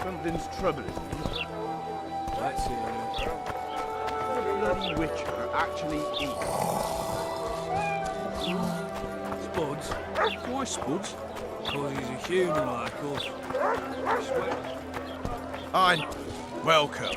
Something's troubling you. That's it. What a bloody witcher actually eats. Spuds? Why Spuds? Because he's a human like us. I'm welcome.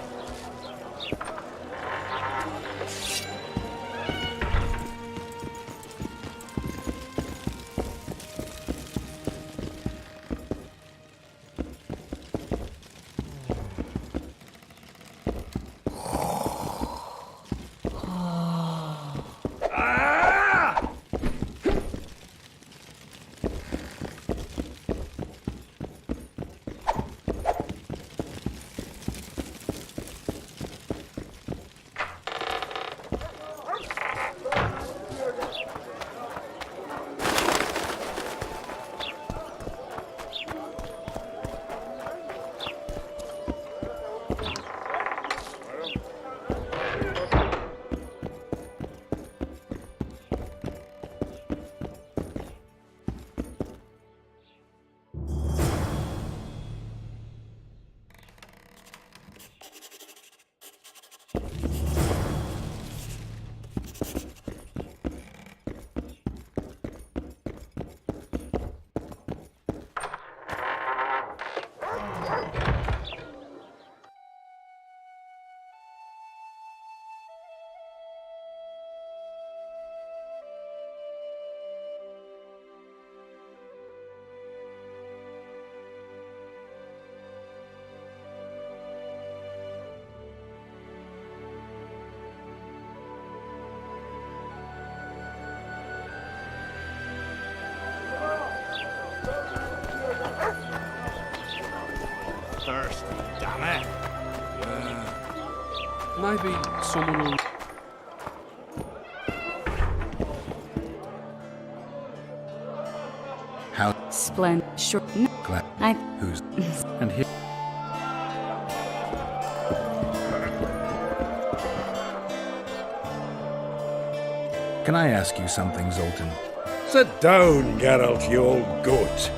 Thirsty, damn it. Maybe someone will... How Splendid. Sure. No. glad I. who's and here. Can I ask you something, Zoltan? Sit down, Geralt, you old goat.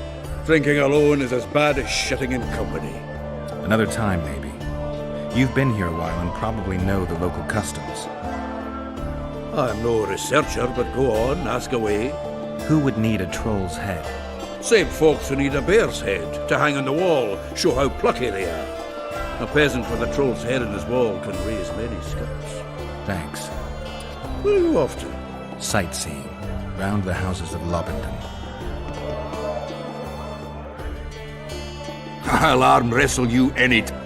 Drinking alone is as bad as shitting in company. Another time, maybe. You've been here a while and probably know the local customs. I'm no researcher, but go on, ask away. Who would need a troll's head? Same folks who need a bear's head to hang on the wall, show how plucky they are. A peasant with a troll's head in his wall can raise many scalps. Thanks. Where are you off to? Sightseeing. Round the houses of Lobendon. I'll arm wrestle you any time.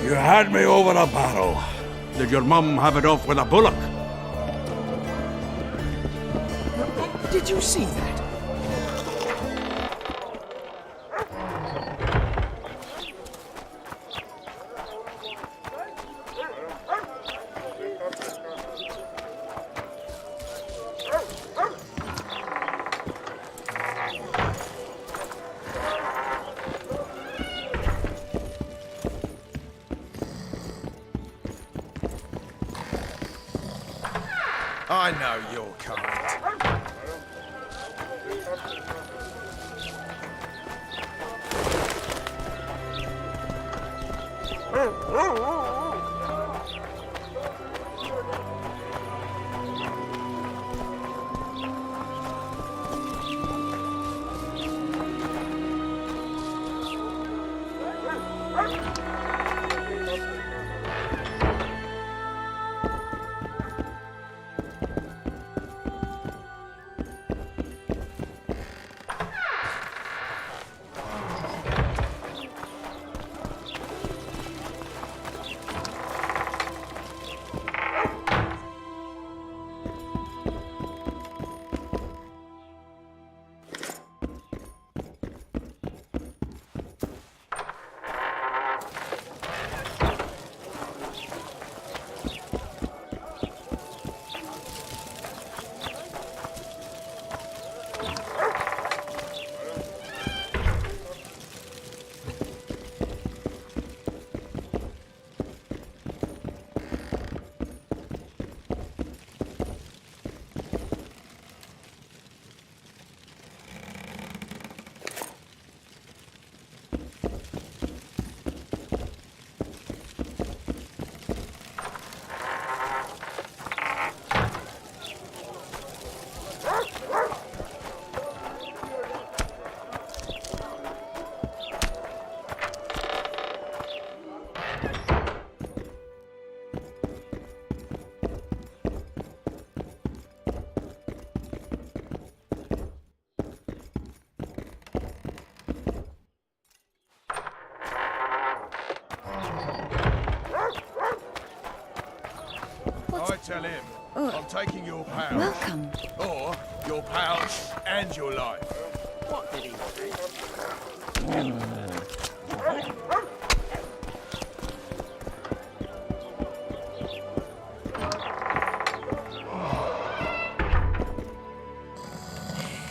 You had me over a barrel. Did your mum have it off with a bullock? Did you see that? I know your kind. I tell him I'm taking your pouch. Welcome. Or your pouch and your life. What did he say?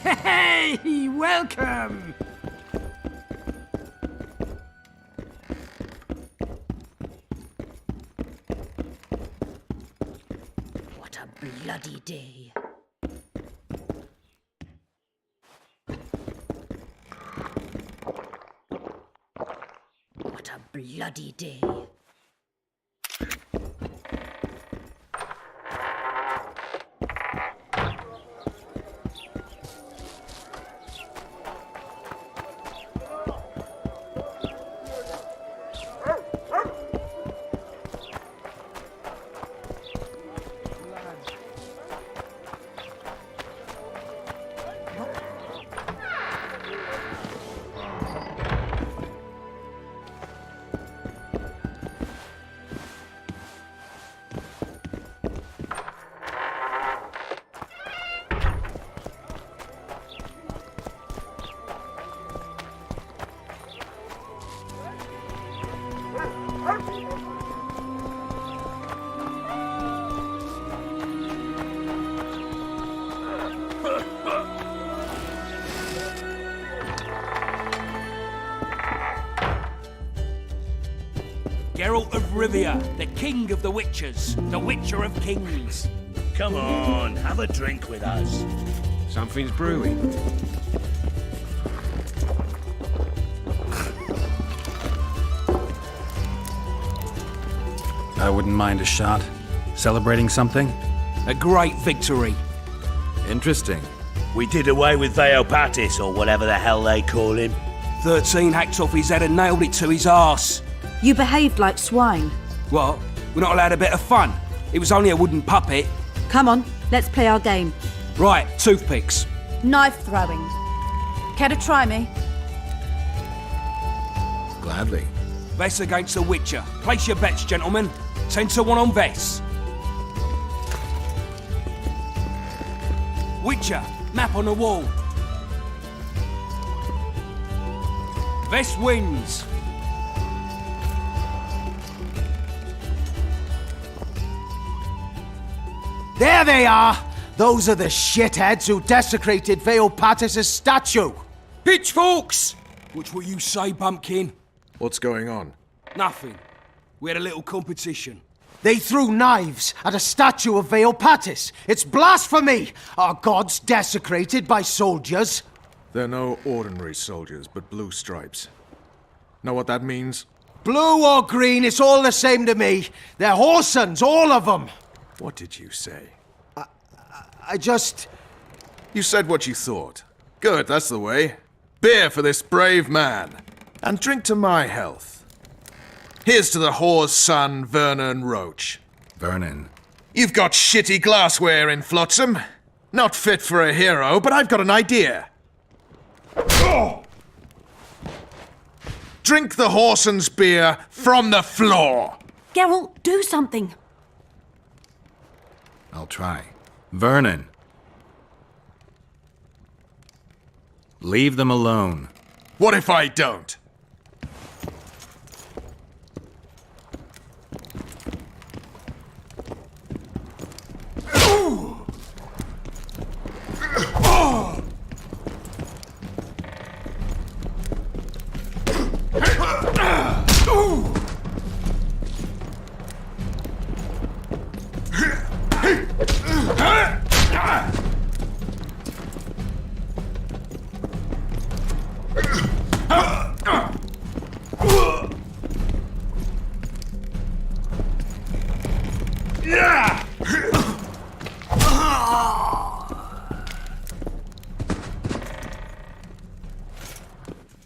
Hey, welcome! What a bloody day. What a bloody day. Geralt of Rivia, the king of the Witchers, the Witcher of Kings. Come on, have a drink with us. Something's brewing. I wouldn't mind a shot. Celebrating something? A great victory. Interesting. We did away with Veopatis, or whatever the hell they call him. 13 hacked off his head and nailed it to his arse. You behaved like swine. What? We're not allowed a bit of fun? It was only a wooden puppet. Come on, let's play our game. Right, toothpicks. Knife throwing. Care to try me? Gladly. Vess against the Witcher. Place your bets, gentlemen. 10 to 1 on Vess. Witcher, map on the wall. Vess wins. There they are! Those are the shitheads who desecrated Veopatis' statue! Pitchforks! Which will you say, Bumpkin? What's going on? Nothing. We had a little competition. They threw knives at a statue of Veopatis! It's blasphemy! Our gods desecrated by soldiers! They're no ordinary soldiers, but blue stripes. Know what that means? Blue or green, it's all the same to me. They're Horsens, all of them! What did you say? I just... You said what you thought. Good, that's the way. Beer for this brave man. And drink to my health. Here's to the whore's son, Vernon Roach. Vernon. You've got shitty glassware in Flotsam. Not fit for a hero, but I've got an idea. Drink the Horsens beer from the floor. Geralt, do something. I'll try. Vernon. Leave them alone. What if I don't?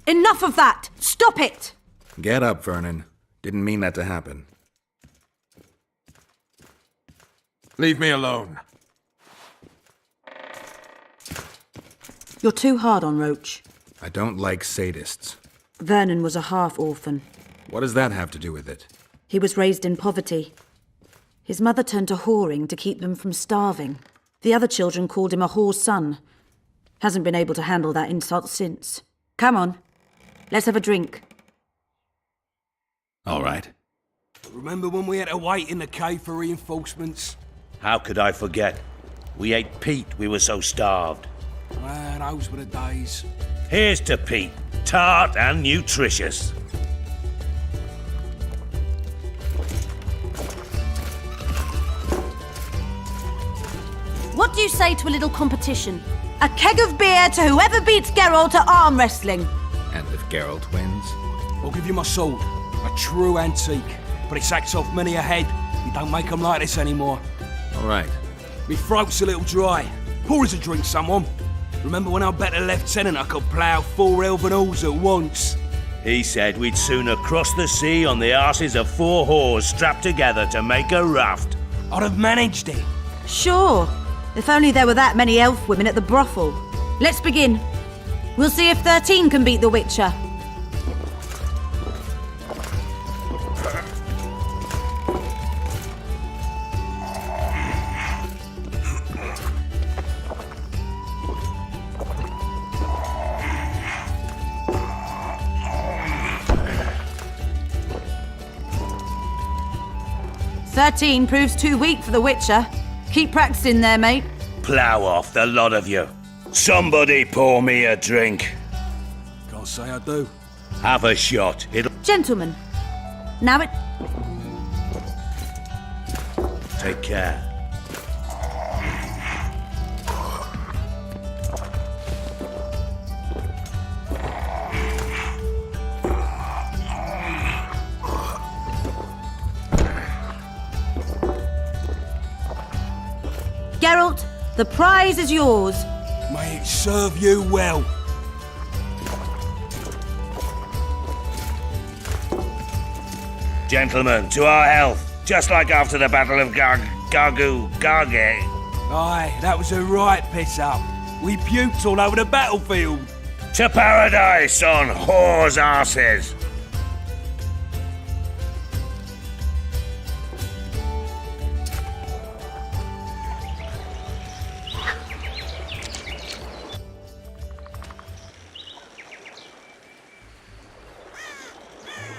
Enough of that! Stop it! Get up, Vernon. Didn't mean that to happen. Leave me alone. You're too hard on Roach. I don't like sadists. Vernon was a half-orphan. What does that have to do with it? He was raised in poverty. His mother turned to whoring to keep them from starving. The other children called him a whore's son. Hasn't been able to handle that insult since. Come on, let's have a drink. All right. Remember when we had to wait in the cave for reinforcements? How could I forget? We ate Pete, we were so starved. Well, those were the days. Here's to Pete, tart and nutritious. What do you say to a little competition? A keg of beer to whoever beats Geralt at arm wrestling. And if Geralt wins? I'll give you my sword. A true antique. But it sacks off many a head. You don't make 'em like this anymore. All right. Me throat's a little dry. Pour us a drink, someone. Remember when I bet a lieutenant I could plough 4 elven halls at once? He said we'd sooner cross the sea on the arses of 4 whores strapped together to make a raft. I'd have managed it. Sure, if only there were that many elf women at the brothel. Let's begin. We'll see if 13 can beat the Witcher. "13 proves too weak for the Witcher. Keep practicing there, mate." Plough off, the lot of you. Somebody pour me a drink. Can't say I do. Have a shot. It'll Gentlemen, now it... take care. Geralt, the prize is yours. May it serve you well. Gentlemen, to our health. Just like after the Battle of Gargu Garge. Aye, that was a right piss up. We puked all over the battlefield. To paradise on whores' arses.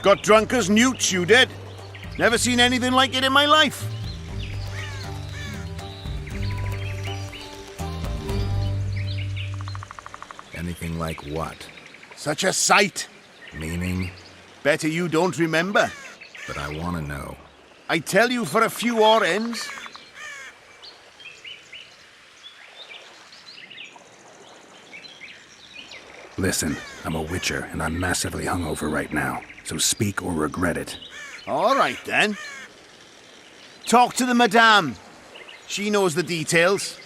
Got drunk as newts, you did. Never seen anything like it in my life. Anything like what? Such a sight. Meaning? Better you don't remember. But I want to know. I tell you for a few odd ends. Listen, I'm a Witcher, and I'm massively hungover right now. So speak or regret it. All right, then. Talk to the Madame. She knows the details.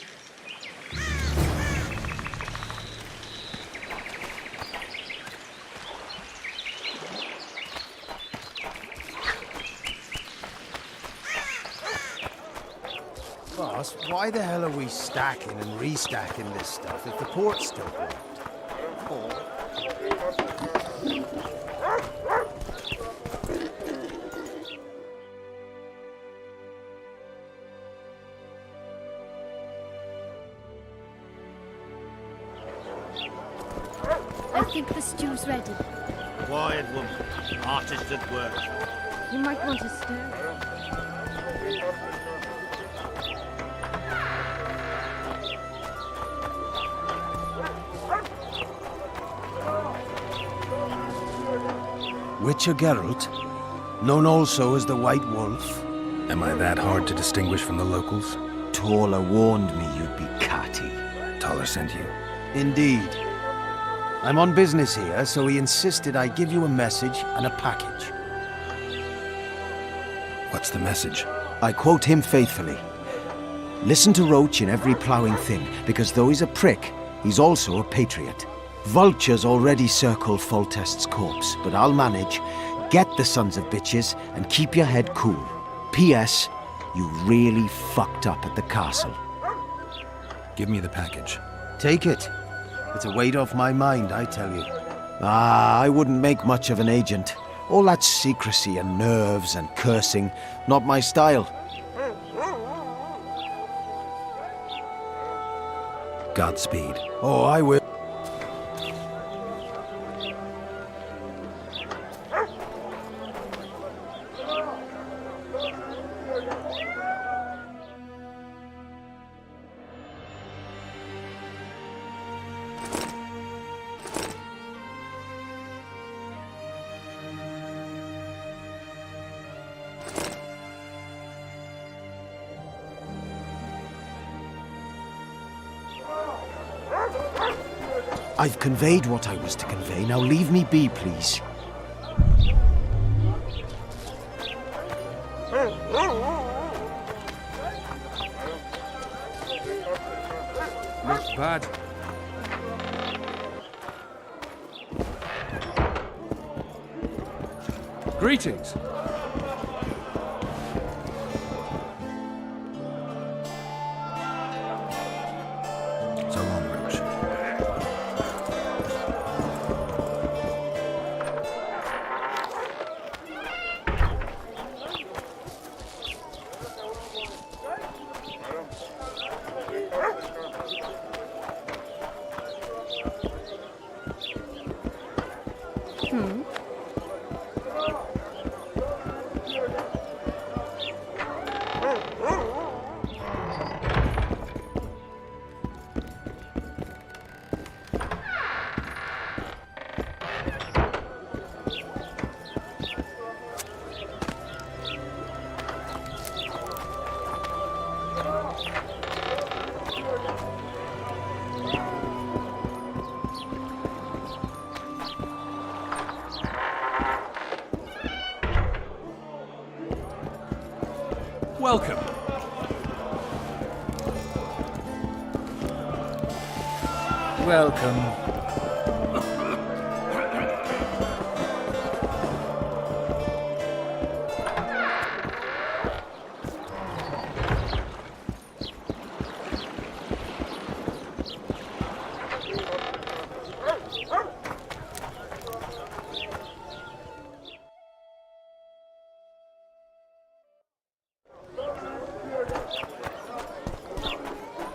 Boss, why the hell are we stacking and restacking this stuff if the port's still blocked? I think the stew's ready. Quiet woman. Artist at work. You might want to stir. Witcher Geralt, known also as the White Wolf. Am I that hard to distinguish from the locals? Torla warned me you'd be catty. Taller sent you. Indeed. I'm on business here, so he insisted I give you a message and a package. What's the message? I quote him faithfully. Listen to Roach in every ploughing thing, because though he's a prick, he's also a patriot. Vultures already circle Foltest's corpse, but I'll manage. Get the sons of bitches and keep your head cool. P.S. You really fucked up at the castle. Give me the package. Take it. It's a weight off my mind, I tell you. I wouldn't make much of an agent. All that secrecy and nerves and cursing, not my style. Godspeed. Oh, I will. I've conveyed what I was to convey. Now leave me be, please. Not bad. Greetings. So long, Roach. Welcome. Welcome.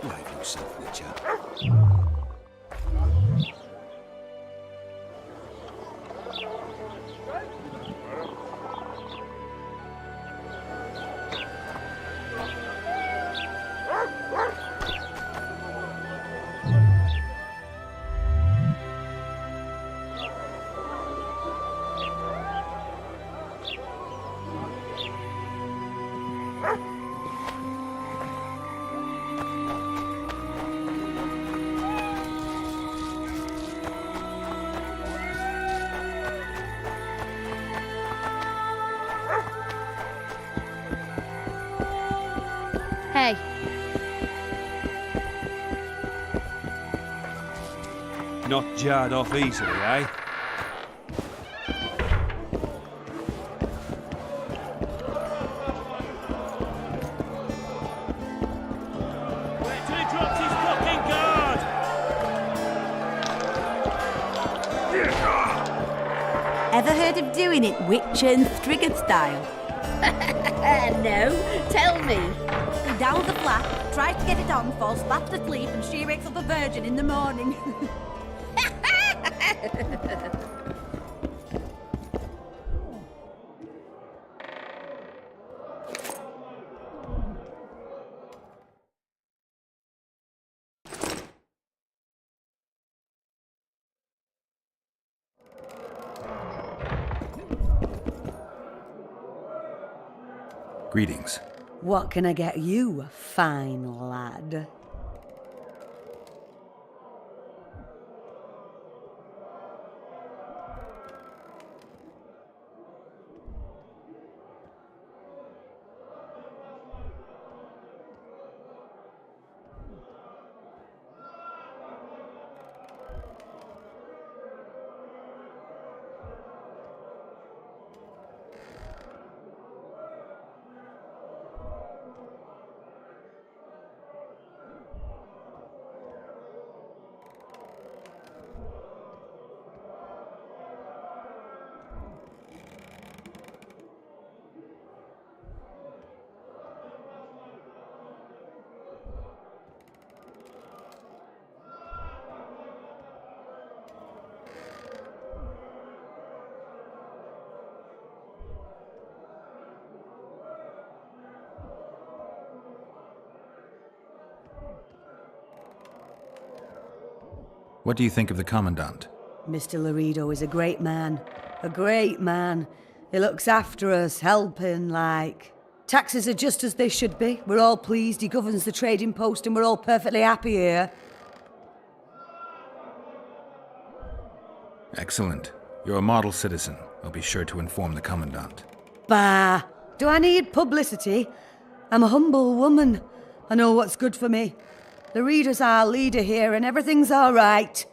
Behave yourself, Witcher. Hey, Not jarred off easily, eh? Wait till he drops his fucking guard! Ever heard of doing it Witcher and Strigged style? no, tell me. He downs the flat, tries to get it on, falls fast asleep, and she wakes up a virgin in the morning. Greetings. What can I get you, fine lad? What do you think of the Commandant? Mr. Laredo is a great man. A great man. He looks after us, helping, like. Taxes are just as they should be. We're all pleased. He governs the trading post and we're all perfectly happy here. Excellent. You're a model citizen. I'll be sure to inform the Commandant. Bah! Do I need publicity? I'm a humble woman. I know what's good for me. Laredo's our leader here and everything's all right.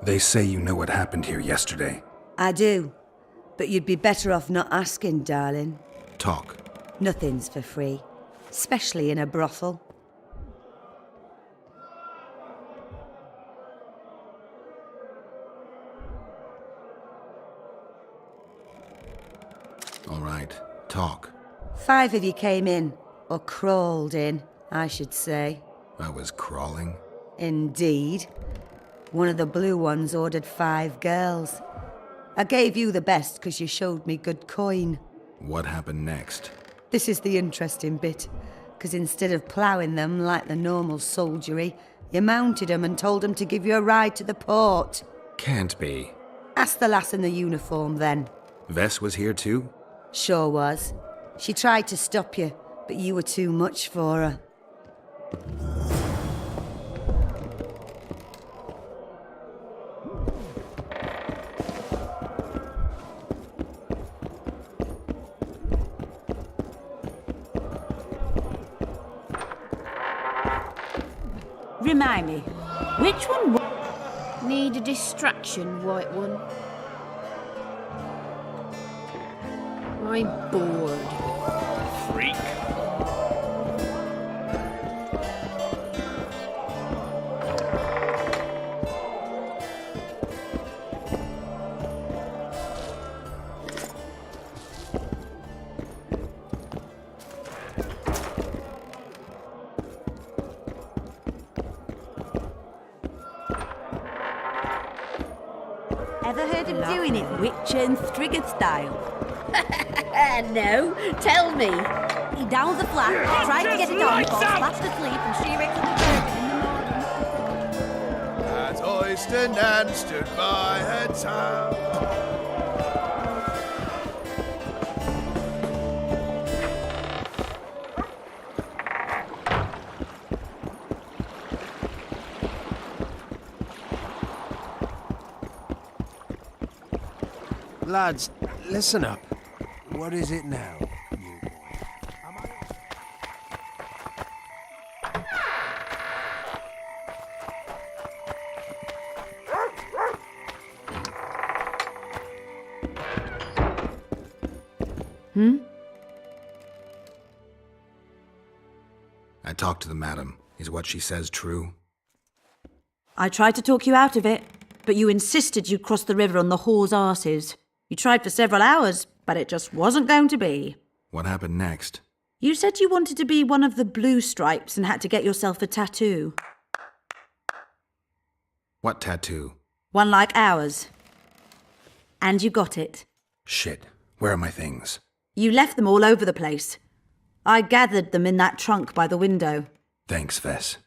They say you know what happened here yesterday. I do. But you'd be better off not asking, darling. Talk. Nothing's for free. Especially in a brothel. All right. Talk. 5 of you came in. Or crawled in, I should say. I was crawling. Indeed. One of the blue ones ordered 5 girls. I gave you the best because you showed me good coin. What happened next? This is the interesting bit, because instead of ploughing them like the normal soldiery, you mounted them and told them to give you a ride to the port. Can't be. Ask the lass in the uniform then. Vess was here too? Sure was. She tried to stop you, but you were too much for her. Remind me, which one Need a distraction, White One. I'm bored. Freak. Ever heard of doing it Witcher and Strigged style? No, tell me. He downs the flat, tries to get it on, falls fast asleep, and she wakes up the virgin in the morning. As Oyster Nan stood by her town. Lads, listen up. What is it now, you boy? I talked to the madam. Is what she says true? I tried to talk you out of it, but you insisted you'd cross the river on the whore's arses. You tried for several hours, but it just wasn't going to be. What happened next? You said you wanted to be one of the blue stripes and had to get yourself a tattoo. What tattoo? One like ours. And you got it. Shit. Where are my things? You left them all over the place. I gathered them in that trunk by the window. Thanks, Vess.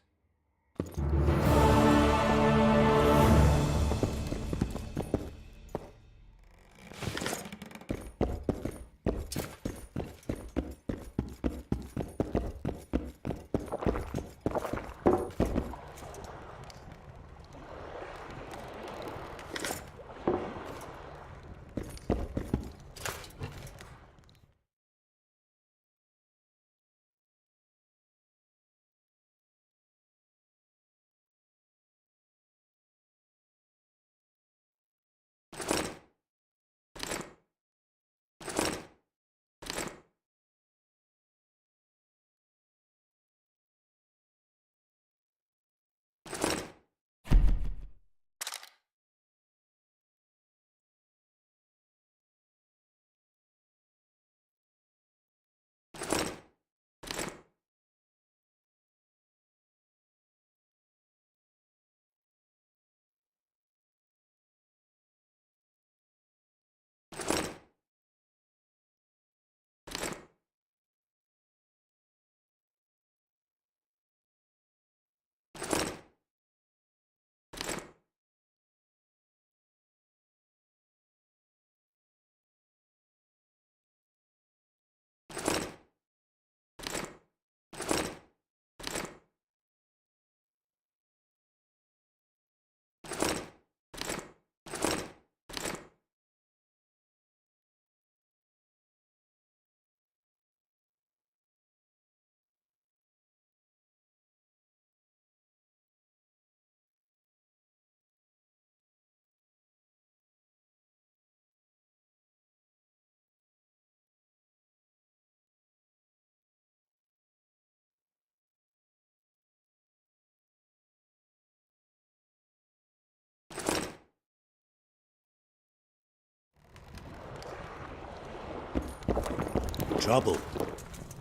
Trouble.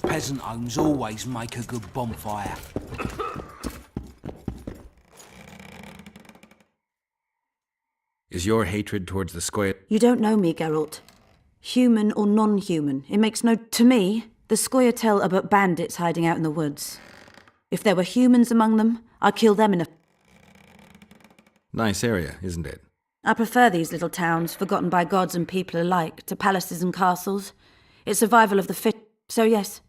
Peasant homes always make a good bonfire. Is your hatred towards the Scoia... You don't know me, Geralt. Human or non-human, it makes no... To me, the Scoia'tael are but bandits hiding out in the woods. If there were humans among them, I'd kill them in a... Nice area, isn't it? I prefer these little towns, forgotten by gods and people alike, to palaces and castles. It's survival of the fit, so yes.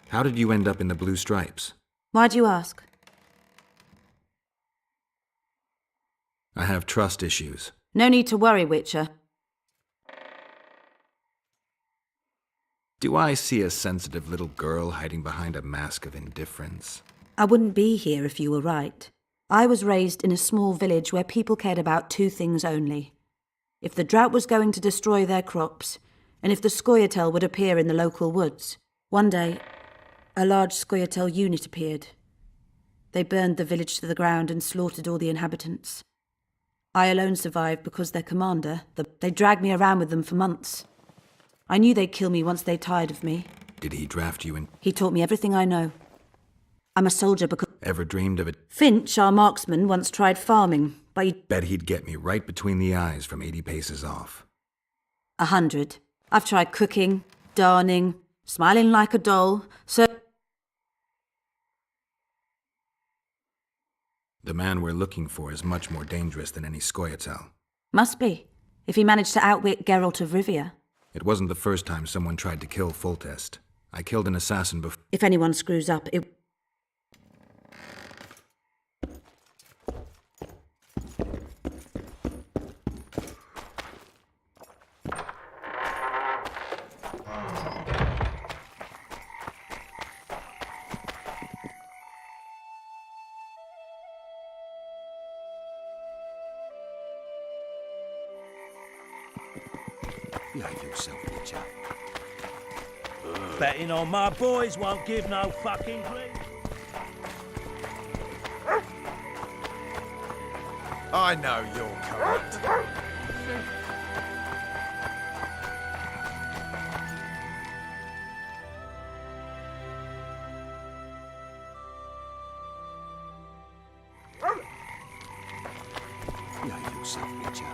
How did you end up in the Blue Stripes? Why do you ask? I have trust issues. No need to worry, Witcher. Do I see a sensitive little girl hiding behind a mask of indifference? I wouldn't be here if you were right. I was raised in a small village where people cared about two things only. If the drought was going to destroy their crops, and if the Scoia'tael would appear in the local woods. One day, a large Scoia'tael unit appeared. They burned the village to the ground and slaughtered all the inhabitants. I alone survived because their commander, they dragged me around with them for months. I knew they'd kill me once they tired of me. Did he draft you in? He taught me everything I know. I'm a soldier because... Ever dreamed of it? Finch, our marksman, once tried farming, but he... Bet he'd get me right between the eyes from 80 paces off. 100. I've tried cooking, darning, smiling like a doll, so... The man we're looking for is much more dangerous than any Scoia'tael. Must be, if he managed to outwit Geralt of Rivia. It wasn't the first time someone tried to kill Foltest. I killed an assassin before. If anyone screws up, it... Behave yourself, Witcher. Betting on my boys won't give no fucking grief. I know you're corrupt. Behave yourself, Witcher.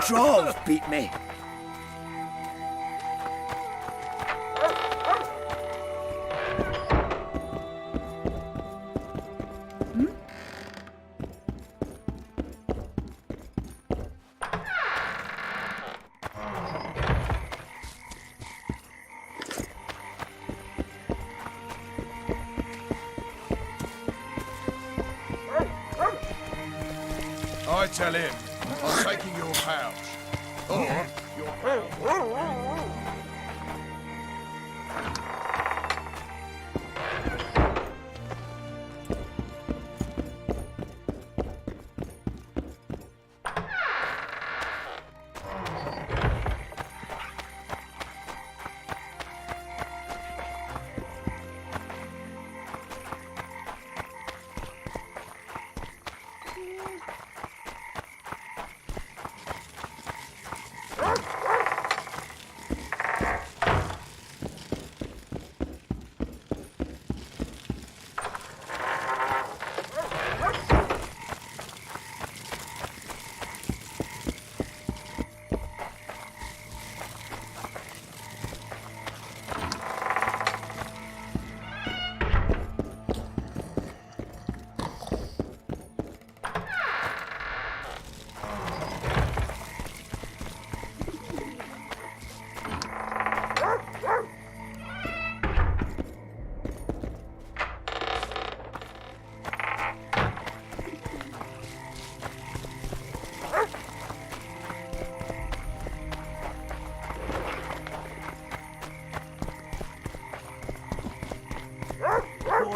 Trolls beat me. I tell him I'm taking your pouch. Or your pouch.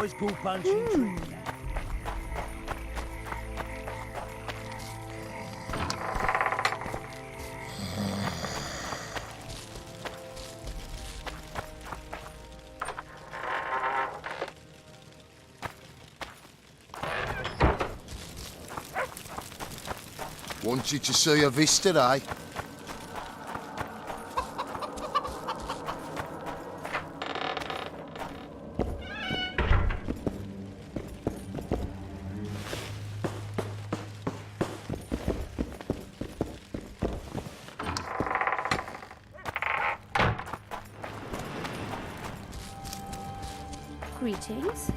boys call punching trees. Want you to see a vista, eh? Greetings.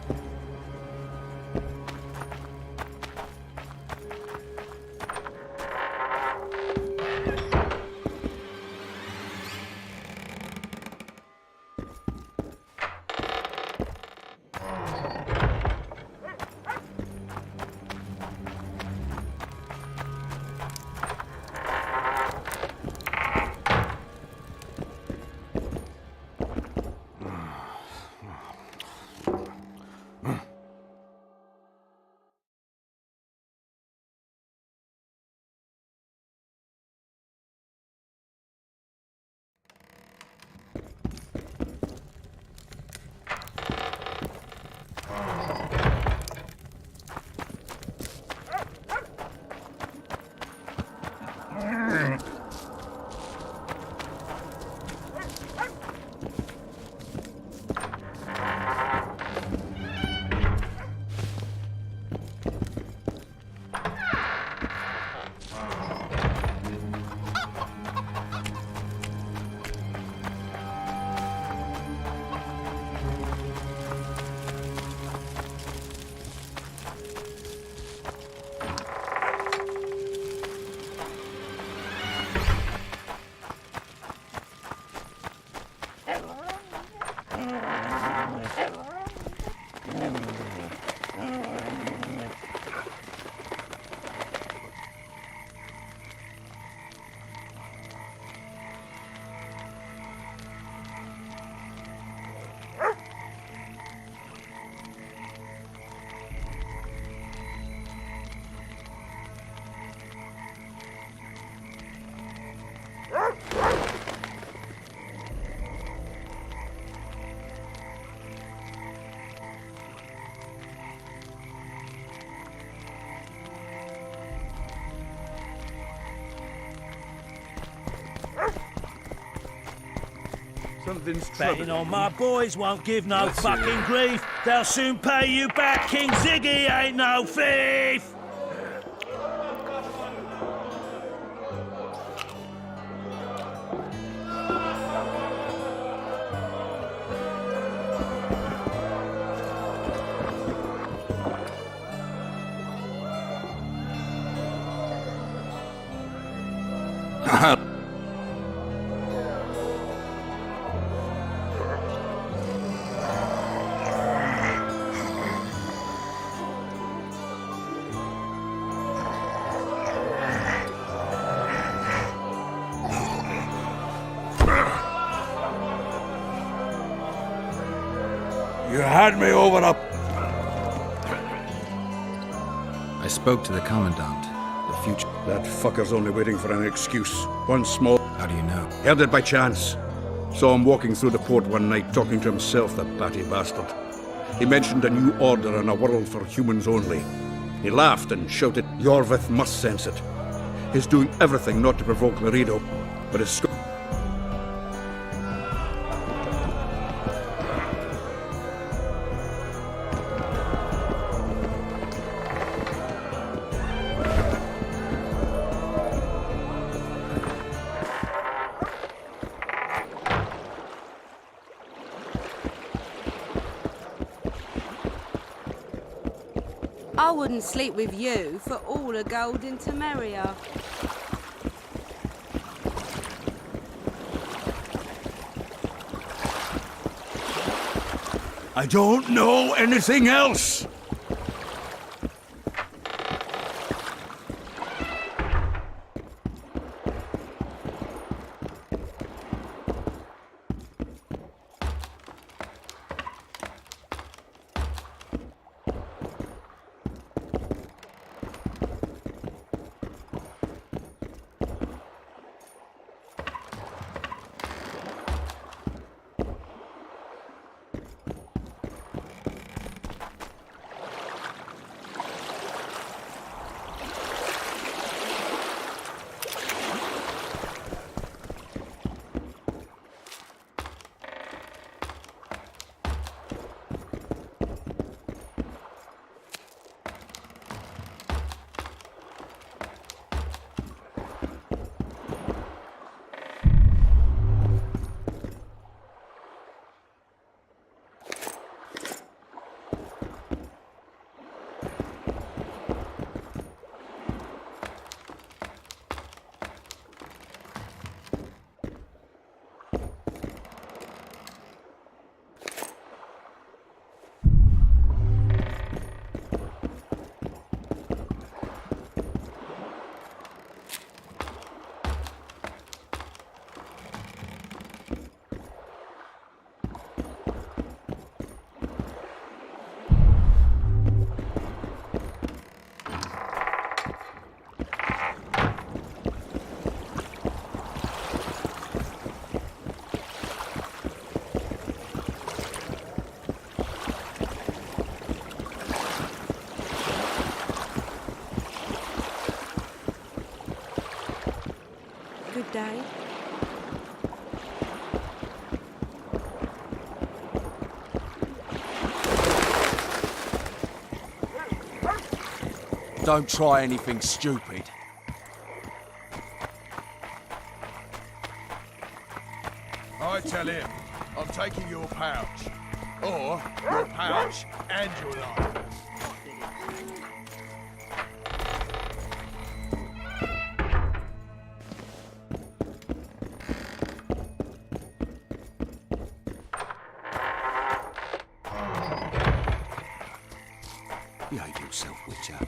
Something's Betting troubling on me. my boys won't give no fucking grief. They'll soon pay you back. King Ziggy ain't no thief. You had me over up. I spoke to the Commandant. The future... That fucker's only waiting for an excuse. One small... How do you know? Heard it by chance. Saw him walking through the port one night, talking to himself, the batty bastard. He mentioned a new order and a world for humans only. He laughed and shouted, Yorvith must sense it. He's doing everything not to provoke Laredo, but his... I wouldn't sleep with you for all the gold in Temeria. I don't know anything else! Don't try anything stupid. I tell him I'm taking your pouch. Or your pouch and your life. Behave yourself, Witcher.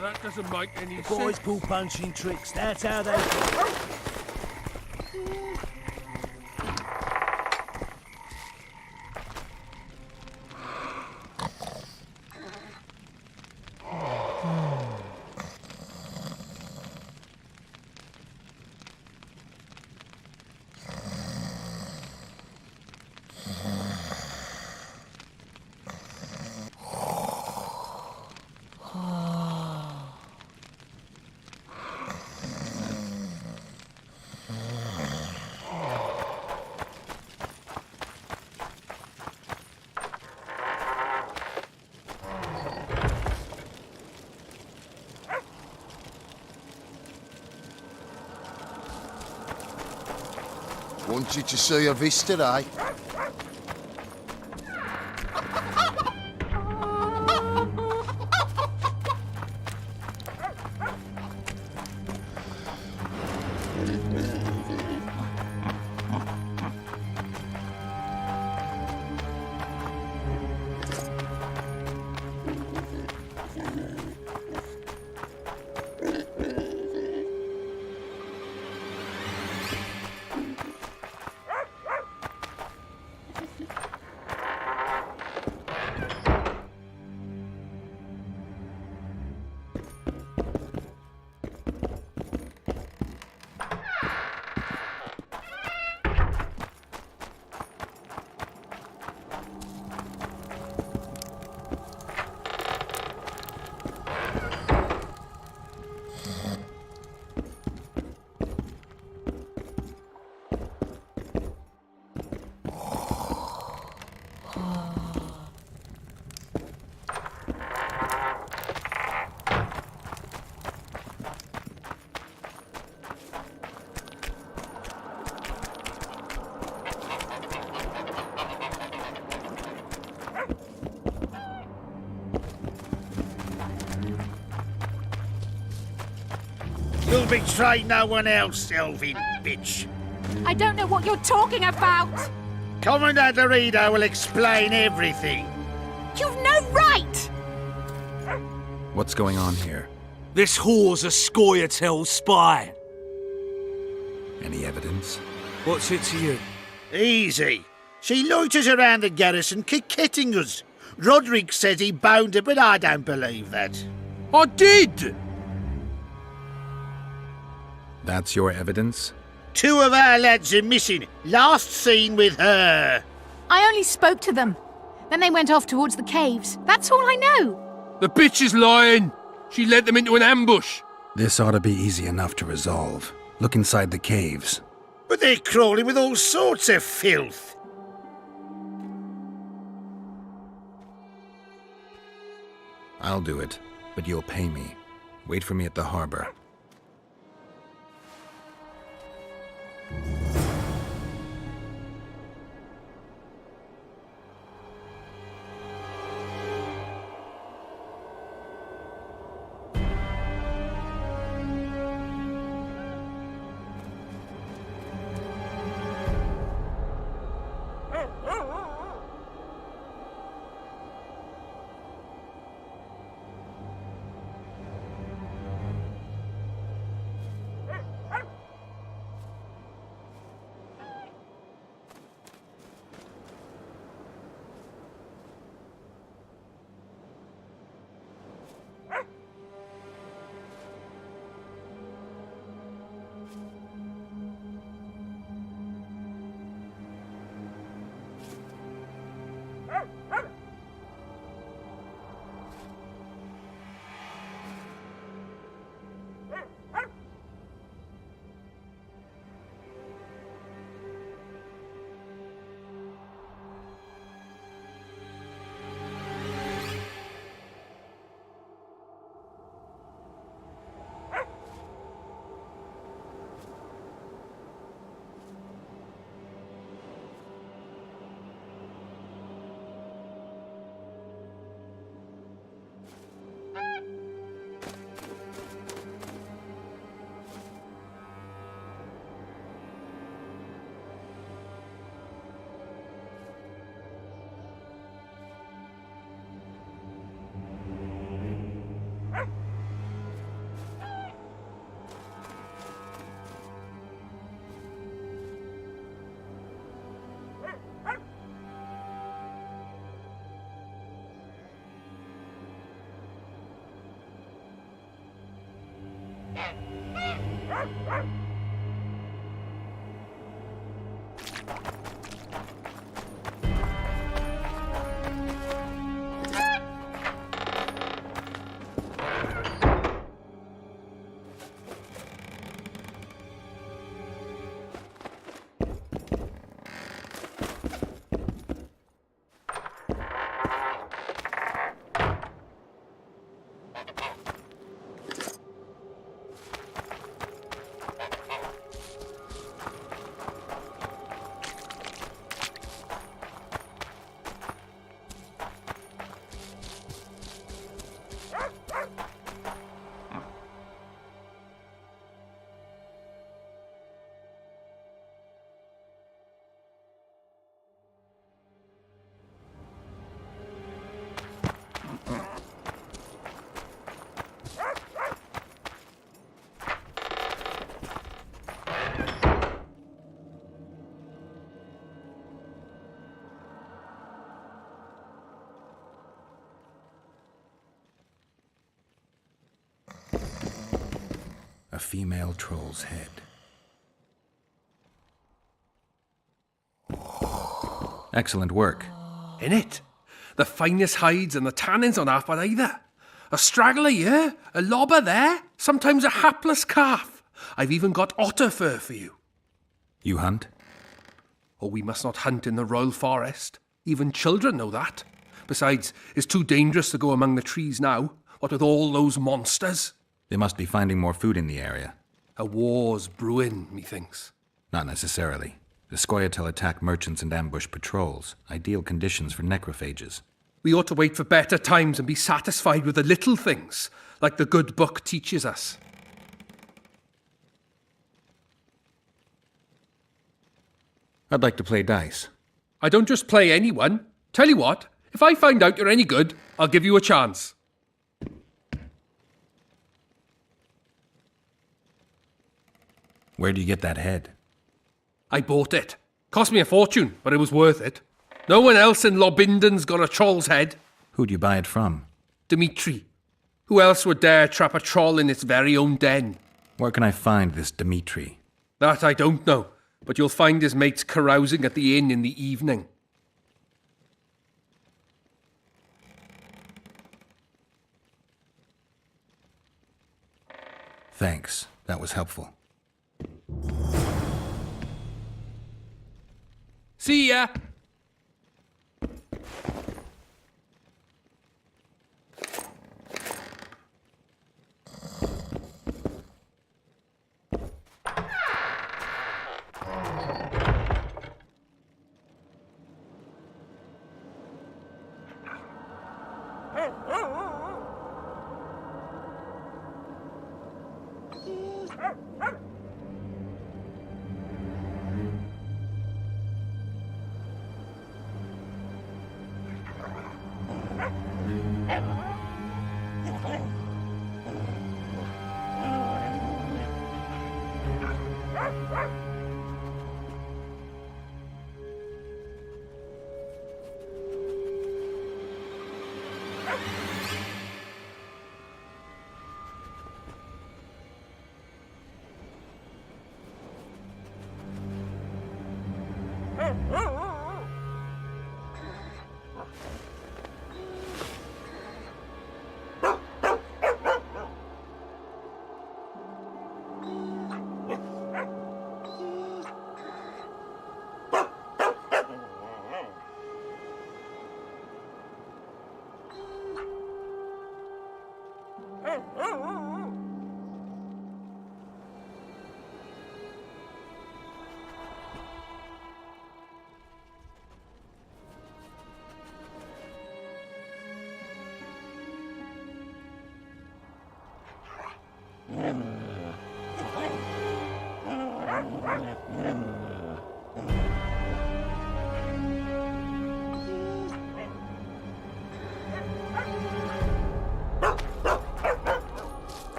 That doesn't make any The boys pull punching tricks. That's how they... Wanted to see your vista, eh? You'll betray no one else, elfin bitch. I don't know what you're talking about! Commandant Dorito will explain everything. You've no right! What's going on here? This whore's a Scoia'tael spy. Any evidence? What's it to you? Easy. She loiters around the garrison kick-kitting us. Roderick says he bound her, but I don't believe that. I did! That's your evidence? 2 of our lads are missing. Last seen with her. I only spoke to them. Then they went off towards the caves. That's all I know. The bitch is lying! She led them into an ambush! This ought to be easy enough to resolve. Look inside the caves. But they're crawling with all sorts of filth. I'll do it, but you'll pay me. Wait for me at the harbor. A female troll's head. Excellent work. In it? The finest hides and the tannins on half but either. A straggler here, a lobber there, sometimes a hapless calf. I've even got otter fur for you. You hunt? Oh, we must not hunt in the royal forest. Even children know that. Besides, it's too dangerous to go among the trees now, what with all those monsters. They must be finding more food in the area. A war's brewing, methinks. Not necessarily. The Scoia'tael attack merchants and ambush patrols. Ideal conditions for necrophages. We ought to wait for better times and be satisfied with the little things, like the good book teaches us. I'd like to play dice. I don't just play anyone. Tell you what, if I find out you're any good, I'll give you a chance. Where do you get that head? I bought it. Cost me a fortune, but it was worth it. No one else in Lobinden's got a troll's head. Who'd you buy it from? Dimitri. Who else would dare trap a troll in its very own den? Where can I find this Dimitri? That I don't know, but you'll find his mates carousing at the inn in the evening. Thanks. That was helpful. See ya!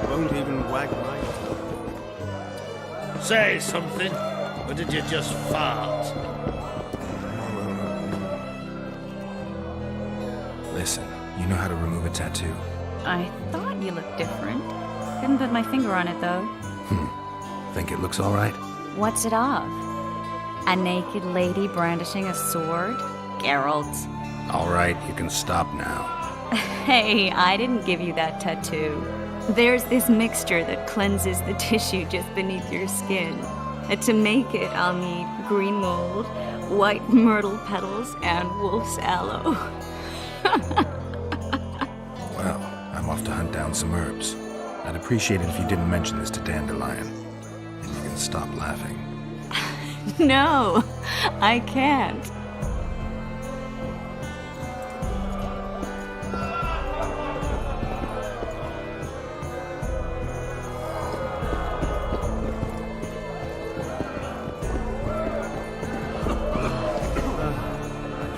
Won't even wag my... Say something, or did you just fart? Listen, you know how to remove a tattoo? I thought you looked different. Couldn't put my finger on it, though. Think it looks all right? What's it of? A naked lady brandishing a sword? Geralt. All right, you can stop now. Hey, I didn't give you that tattoo. There's this mixture that cleanses the tissue just beneath your skin. And to make it, I'll need green mold, white myrtle petals, and wolf's aloe. Well, I'm off to hunt down some herbs. I'd appreciate it if you didn't mention this to Dandelion. And you can stop laughing. No, I can't.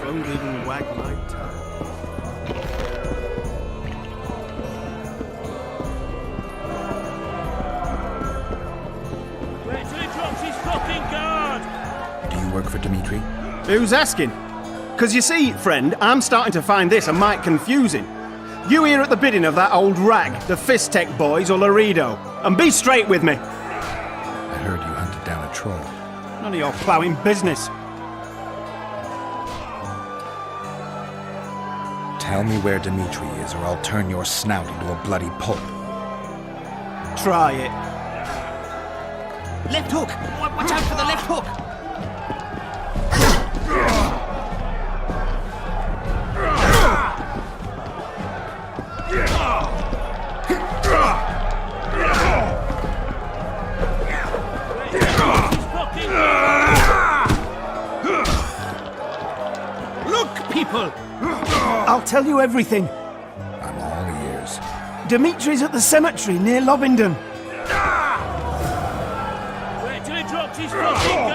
Won't even wag my tongue. Wait till he drops his fucking guard! Do you work for Dimitri? Who's asking? Because you see, friend, I'm starting to find this a mite confusing. You here at the bidding of that old rag, the Fistech boys or Laredo? And be straight with me. I heard you hunted down a troll. None of your ploughing business. Tell me where Dimitri is, or I'll turn your snout into a bloody pulp. Try it. Left hook! Watch out for the left hook! Look, people! I'll tell you everything. I'm all ears. Dimitri's at the cemetery near Lobingdon. Wait till he drops his fucking